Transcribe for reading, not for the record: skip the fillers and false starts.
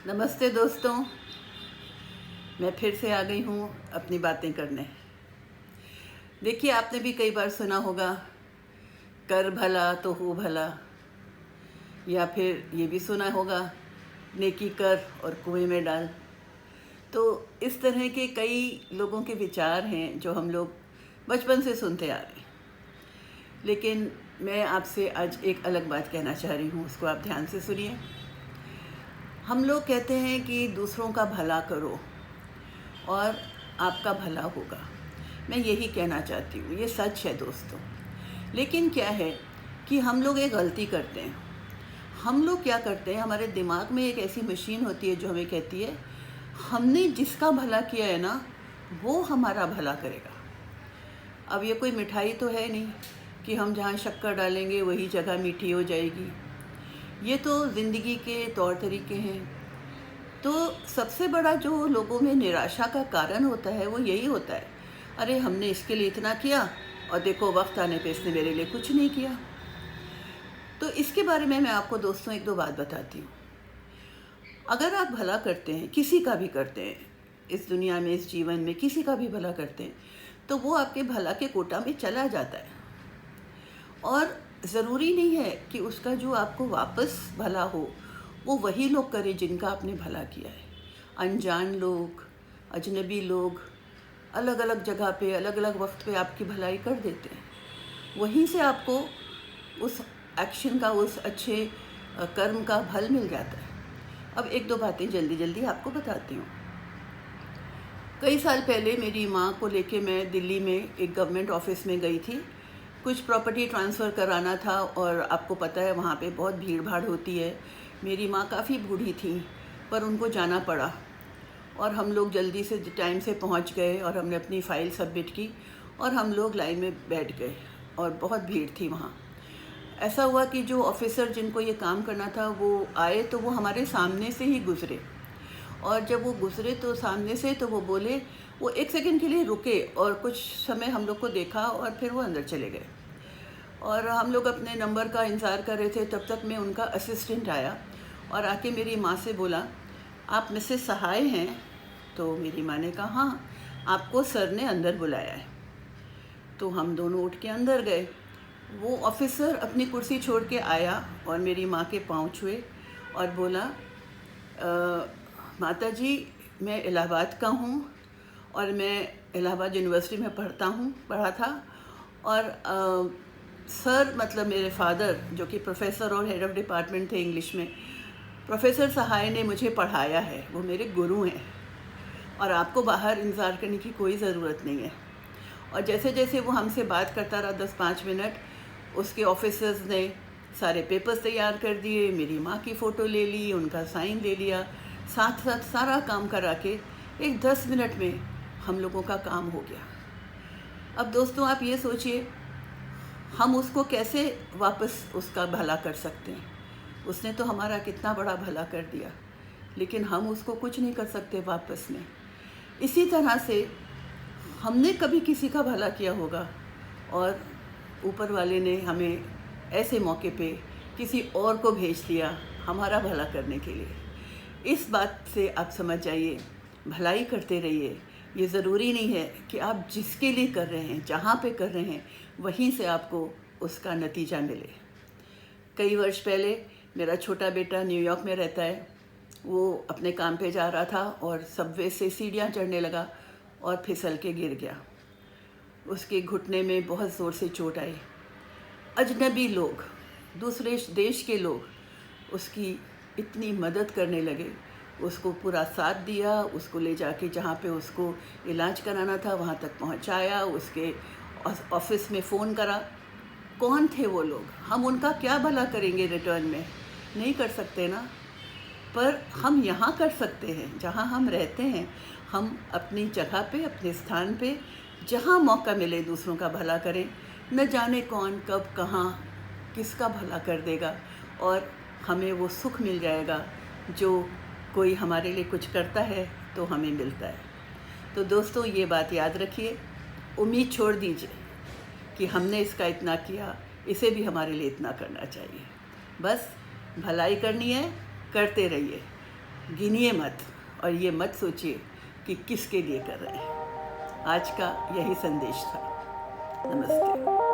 नमस्ते दोस्तों, मैं फिर से आ गई हूँ अपनी बातें करने। देखिए, आपने भी कई बार सुना होगा, कर भला तो हो भला, या फिर ये भी सुना होगा, नेकी कर और कुएं में डाल। तो इस तरह के कई लोगों के विचार हैं जो हम लोग बचपन से सुनते आ रहे हैं। लेकिन मैं आपसे आज एक अलग बात कहना चाह रही हूँ, उसको आप ध्यान से सुनिए। हम लोग कहते हैं कि दूसरों का भला करो और आपका भला होगा। मैं यही कहना चाहती हूँ, ये सच है दोस्तों। लेकिन क्या है कि हम लोग एक गलती करते हैं। हम लोग क्या करते हैं, हमारे दिमाग में एक ऐसी मशीन होती है जो हमें कहती है हमने जिसका भला किया है ना, वो हमारा भला करेगा। अब ये कोई मिठाई तो है नहीं कि हम जहाँ शक्कर डालेंगे वही जगह मीठी हो जाएगी। ये तो ज़िंदगी के तौर तरीके हैं। तो सबसे बड़ा जो लोगों में निराशा का कारण होता है वो यही होता है, अरे हमने इसके लिए इतना किया और देखो वक्त आने पे इसने मेरे लिए कुछ नहीं किया। तो इसके बारे में मैं आपको दोस्तों एक दो बात बताती हूँ। अगर आप भला करते हैं, किसी का भी करते हैं, इस दुनिया में, इस जीवन में किसी का भी भला करते हैं, तो वो आपके भला के कोटा में चला जाता है। और ज़रूरी नहीं है कि उसका जो आपको वापस भला हो वो वही लोग करें जिनका आपने भला किया है। अनजान लोग, अजनबी लोग अलग अलग जगह पे, अलग अलग वक्त पे आपकी भलाई कर देते हैं। वहीं से आपको उस एक्शन का, उस अच्छे कर्म का फल मिल जाता है। अब एक दो बातें जल्दी जल्दी आपको बताती हूँ। कई साल पहले मेरी माँ को लेके मैं दिल्ली में एक गवर्नमेंट ऑफिस में गई थी। कुछ प्रॉपर्टी ट्रांसफ़र कराना था और आपको पता है वहाँ पे बहुत भीड़ भाड़ होती है। मेरी माँ काफ़ी बूढ़ी थी पर उनको जाना पड़ा और हम लोग जल्दी से टाइम से पहुँच गए और हमने अपनी फ़ाइल सबमिट की और हम लोग लाइन में बैठ गए और बहुत भीड़ थी वहाँ। ऐसा हुआ कि जो ऑफिसर जिनको ये काम करना था वो आए तो वो हमारे सामने से ही गुज़रे, और जब वो गुज़रे तो सामने से, तो वो बोले, वो एक सेकंड के लिए रुके और कुछ समय हम लोग को देखा और फिर वो अंदर चले गए। और हम लोग अपने नंबर का इंतज़ार कर रहे थे। तब तक में उनका असिस्टेंट आया और आके मेरी माँ से बोला, आप मिसेस सहाय हैं? तो मेरी माँ ने कहा, हाँ, आपको सर ने अंदर बुलाया है। तो हम दोनों उठ के अंदर गए। वो ऑफिसर अपनी कुर्सी छोड़ के आया और मेरी माँ के पाँव छुए और बोला, माता जी, मैं इलाहाबाद का हूँ और मैं इलाहाबाद यूनिवर्सिटी में पढ़ा था, और सर, मतलब मेरे फादर जो कि प्रोफेसर और हेड ऑफ़ डिपार्टमेंट थे इंग्लिश में, प्रोफेसर सहाय ने मुझे पढ़ाया है, वो मेरे गुरु हैं और आपको बाहर इंतज़ार करने की कोई ज़रूरत नहीं है। और जैसे जैसे वो हमसे बात करता रहा 10-5 मिनट, उसके ऑफिसर्स ने सारे पेपर्स तैयार कर दिए, मेरी माँ की फ़ोटो ले ली, उनका साइन ले लिया, साथ साथ सारा काम करा के एक 10 मिनट में हम लोगों का काम हो गया। अब दोस्तों आप ये सोचिए, हम उसको कैसे वापस उसका भला कर सकते हैं? उसने तो हमारा कितना बड़ा भला कर दिया, लेकिन हम उसको कुछ नहीं कर सकते वापस में। इसी तरह से हमने कभी किसी का भला किया होगा और ऊपर वाले ने हमें ऐसे मौके पे किसी और को भेज दिया हमारा भला करने के लिए। इस बात से आप समझ जाइए, भलाई करते रहिए। ये ज़रूरी नहीं है कि आप जिसके लिए कर रहे हैं, जहाँ पे कर रहे हैं, वहीं से आपको उसका नतीजा मिले। कई वर्ष पहले मेरा छोटा बेटा न्यूयॉर्क में रहता है। वो अपने काम पे जा रहा था और सबवे से सीढ़ियाँ चढ़ने लगा और फिसल के गिर गया। उसके घुटने में बहुत ज़ोर से चोट आई। अजनबी लोग, दूसरे देश के लोग उसकी इतनी मदद करने लगे, उसको पूरा साथ दिया, उसको ले जाके जहाँ पे उसको इलाज कराना था वहाँ तक पहुँचाया, उसके ऑफिस में फ़ोन करा। कौन थे वो लोग? हम उनका क्या भला करेंगे रिटर्न में? नहीं कर सकते ना। पर हम यहाँ कर सकते हैं, जहाँ हम रहते हैं। हम अपनी जगह पे, अपने स्थान पे जहाँ मौका मिले दूसरों का भला करें। न जाने कौन कब कहाँ किसका भला कर देगा और हमें वो सुख मिल जाएगा जो कोई हमारे लिए कुछ करता है तो हमें मिलता है। तो दोस्तों ये बात याद रखिए, उम्मीद छोड़ दीजिए कि हमने इसका इतना किया, इसे भी हमारे लिए इतना करना चाहिए। बस भलाई करनी है, करते रहिए। गिनिए मत और ये मत सोचिए कि किसके लिए कर रहे हैं। आज का यही संदेश था। नमस्ते।